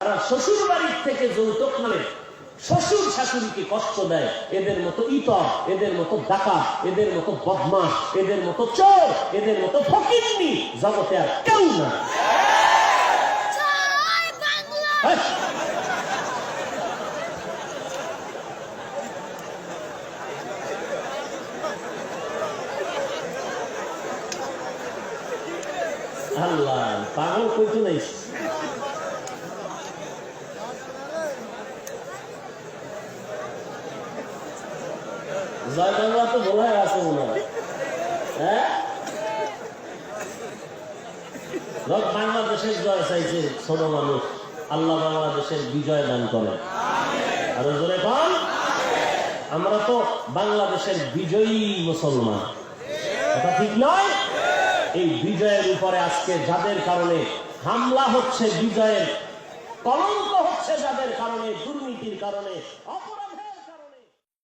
যারা শ্বশুর বাড়ির থেকে যৌতুক নামে শ্বশুর শাশুড়িকে কষ্ট দেয়, এদের মতো ইতর, এদের মতো ডাকাত, এদের মতো বদমাশ, এদের মতো চোর, এদের মতো ফকিন্নি জগতে আর কেউ না। আল্লাহ পাগল কইতে নাই। জয় বাংলা তো বলাই আছে মনে হয়। হ্যাঁ, বাংলাদেশের জয় চাইছে ছোট মানুষ, আল্লাহ বাংলাদেশের বিজয় দান করে। আরো জোরে পান। আমরা তো বাংলাদেশের বিজয়ী মুসলমান, এটা ঠিক নয়? এই বিজয়ের উপরে আজকে যাদের কারণে হামলা হচ্ছে, বিজয়ের কলঙ্ক হচ্ছে যাদের কারণে, দুর্নীতির কারণে, অপরাধ